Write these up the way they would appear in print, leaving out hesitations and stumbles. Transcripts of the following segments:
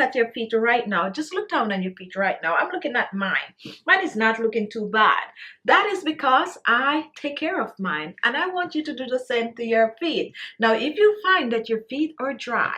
at your feet right now, just look down on your feet right now. I'm looking at mine. Mine is not looking too bad. That is because I take care of mine, and I want you to do the same to your feet. Now, if you find that your feet are dry,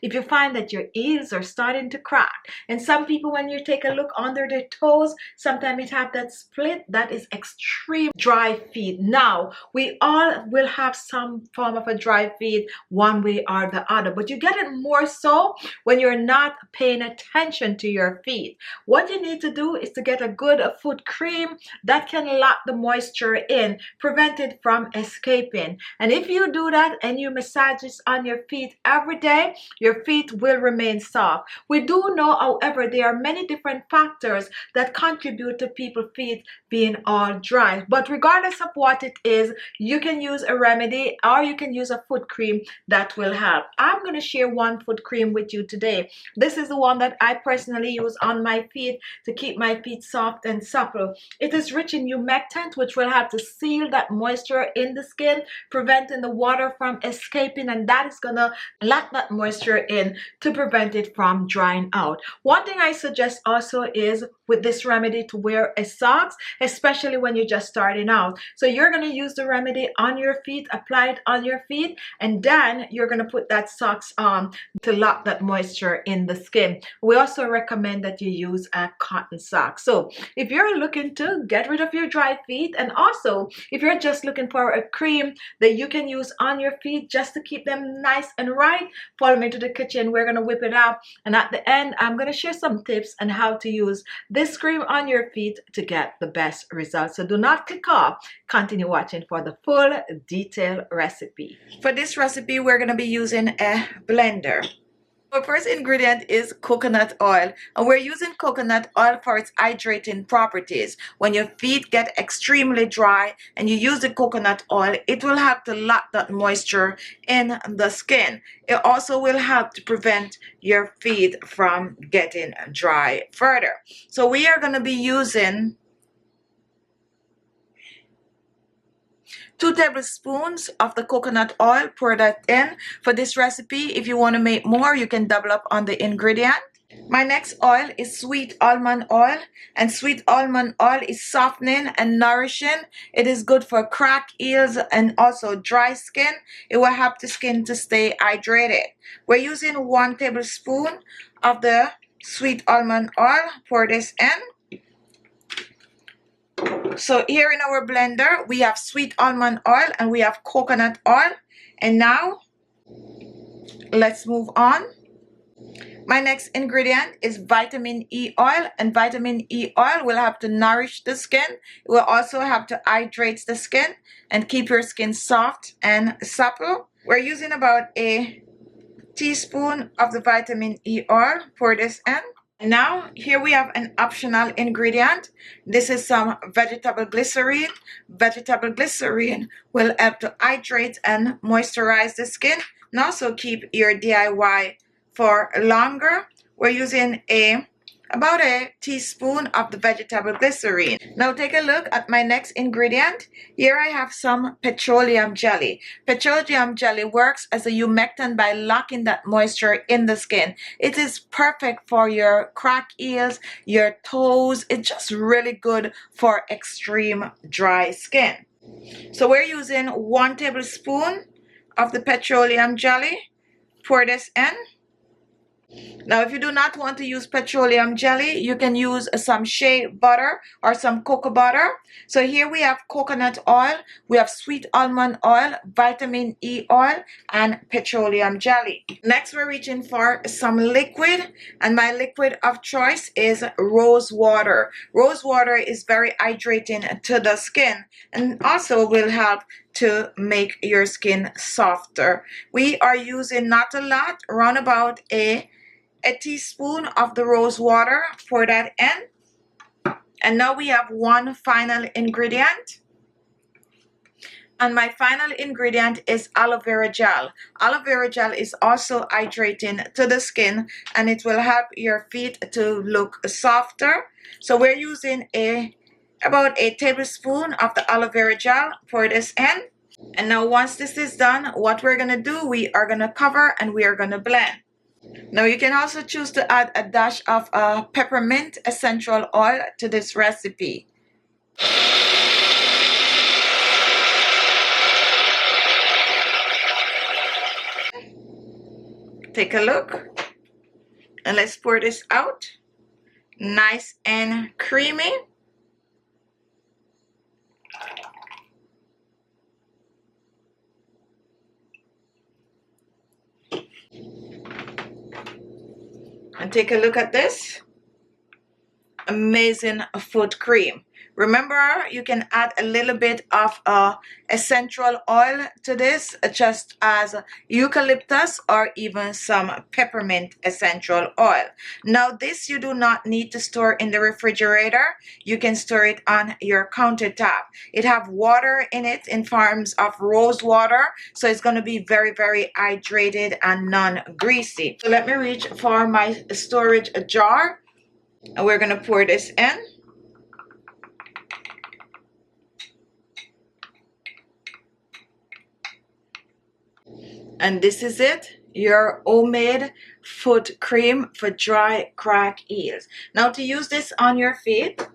if you find that your heels are starting to crack, and some people, when you take a look under their toes, sometimes it have that split, that is extreme dry feet. Now, we all will have some form of a dry feet one way or the other, but you get it more so when you're not paying attention to your feet. What you need to do is to get a good foot cream that can lock the moisture in, prevent it from escaping. And if you do that and you massage this on your feet every day, your feet will remain soft. We do know, however, there are many different factors that contribute to people's feet being all dry. But regardless of what it is, you can use a remedy or you can use a foot cream that will help. I'm going to share one foot cream with you today. This is the one that I personally use on my feet to keep my feet soft and supple. It is rich in humectant, which will help to seal that moisture in the skin, preventing the water from escaping, and that is going to lock that moisture in to prevent it from drying out. One thing I suggest also is with this remedy to wear a socks, especially when you're just starting out. So you're going to use the remedy on your feet, apply it on your feet, and then you're going to put that socks on to lock that moisture in the skin. We also recommend that you use a cotton sock. So if you're looking to get rid of your dry feet, and also if you're just looking for a cream that you can use on your feet just to keep them nice and right, follow me to the kitchen. We're going to whip it up, and at the end I'm going to share some tips on how to use this cream on your feet to get the best results. So do not click off. Continue watching for the full detailed recipe. For this recipe, we're going to be using a blender. Our first ingredient is coconut oil, and we're using coconut oil for its hydrating properties. When your feet get extremely dry and you use the coconut oil, it will help to lock that moisture in the skin. It also will help to prevent your feet from getting dry further. So we are going to be using 2 tablespoons of the coconut oil. Pour that in. For this recipe, if you want to make more, you can double up on the ingredient. My next oil is sweet almond oil, and sweet almond oil is softening and nourishing. It is good for cracked heels and also dry skin. It will help the skin to stay hydrated. We're using 1 tablespoon of the sweet almond oil. Pour this in. So here in our blender, we have sweet almond oil and we have coconut oil. And now, let's move on. My next ingredient is vitamin E oil, and vitamin E oil will help to nourish the skin. It will also help to hydrate the skin and keep your skin soft and supple. We're using about a teaspoon of the vitamin E oil. Pour this in. Now, here we have an optional ingredient. This is some vegetable glycerine. Vegetable glycerine will help to hydrate and moisturize the skin and also keep your DIY for longer. We're using about a teaspoon of the vegetable glycerine. Now take a look at my next ingredient. Here I have some petroleum jelly. Petroleum jelly works as a humectant by locking that moisture in the skin. It is perfect for your cracked heels, your toes. It's just really good for extreme dry skin. So we're using 1 tablespoon of the petroleum jelly. Pour this in. Now, if you do not want to use petroleum jelly, you can use some shea butter or some cocoa butter. So here we have coconut oil, we have sweet almond oil, vitamin E oil, and petroleum jelly. Next, we're reaching for some liquid, and my liquid of choice is rose water. Rose water is very hydrating to the skin and also will help to make your skin softer. We are using not a lot, around about a teaspoon of the rose water. Pour that in. And now we have one final ingredient. And my final ingredient is aloe vera gel. Aloe vera gel is also hydrating to the skin, and it will help your feet to look softer. So we're using about a tablespoon of the aloe vera gel. Pour this in. And now once this is done, what we're going to do, we are going to cover and we are going to blend. Now you can also choose to add a dash of peppermint essential oil to this recipe. Take a look and let's pour this out. Nice and creamy. And take a look at this amazing foot cream. Remember, you can add a little bit of essential oil to this, just as eucalyptus or even some peppermint essential oil. Now this you do not need to store in the refrigerator. You can store it on your countertop. It have water in it in forms of rose water, so it's going to be very, very hydrated and non-greasy. So let me reach for my storage jar and we're going to pour this in. And this is it, your homemade foot cream for dry crack heels. Now to use this on your feet,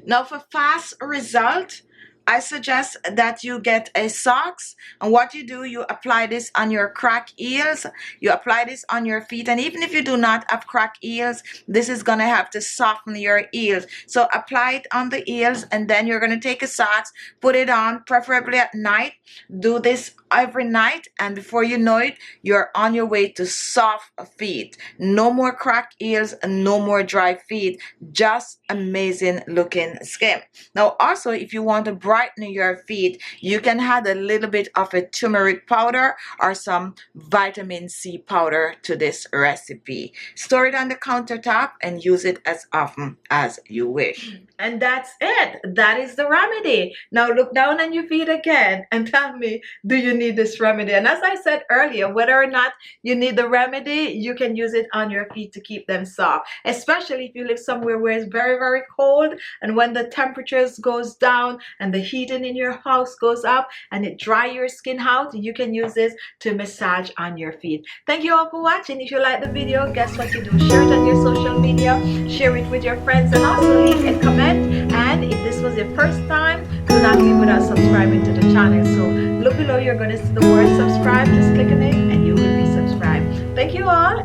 now for fast result, I suggest that you get a socks, and what you do, you apply this on your crack heels, you apply this on your feet, and even if you do not have crack heels, this is going to have to soften your heels. So apply it on the heels, and then you're going to take a socks, put it on, preferably at night. Do this every night, and before you know it, you're on your way to soft feet. No more cracked heels, no more dry feet, just amazing looking skin. Now also, if you want to brighten your feet, you can add a little bit of a turmeric powder or some vitamin C powder to this recipe. Store it on the countertop and use it as often as you wish. And that's it. That is the remedy. Now look down on your feet again and tell me, do you need this remedy? And as I said earlier, whether or not you need the remedy, you can use it on your feet to keep them soft, especially if you live somewhere where it's very, very cold, and when the temperatures goes down and the heating in your house goes up and it dry your skin out, you can use this to massage on your feet. Thank you all for watching. If you like the video, guess what you do? Share it on your social media, share it with your friends, and also leave a comment. And if this was your first time, do not leave without subscribing to the channel. So look below, you're going to see the word subscribe. Just click on it and you will be subscribed. Thank you all.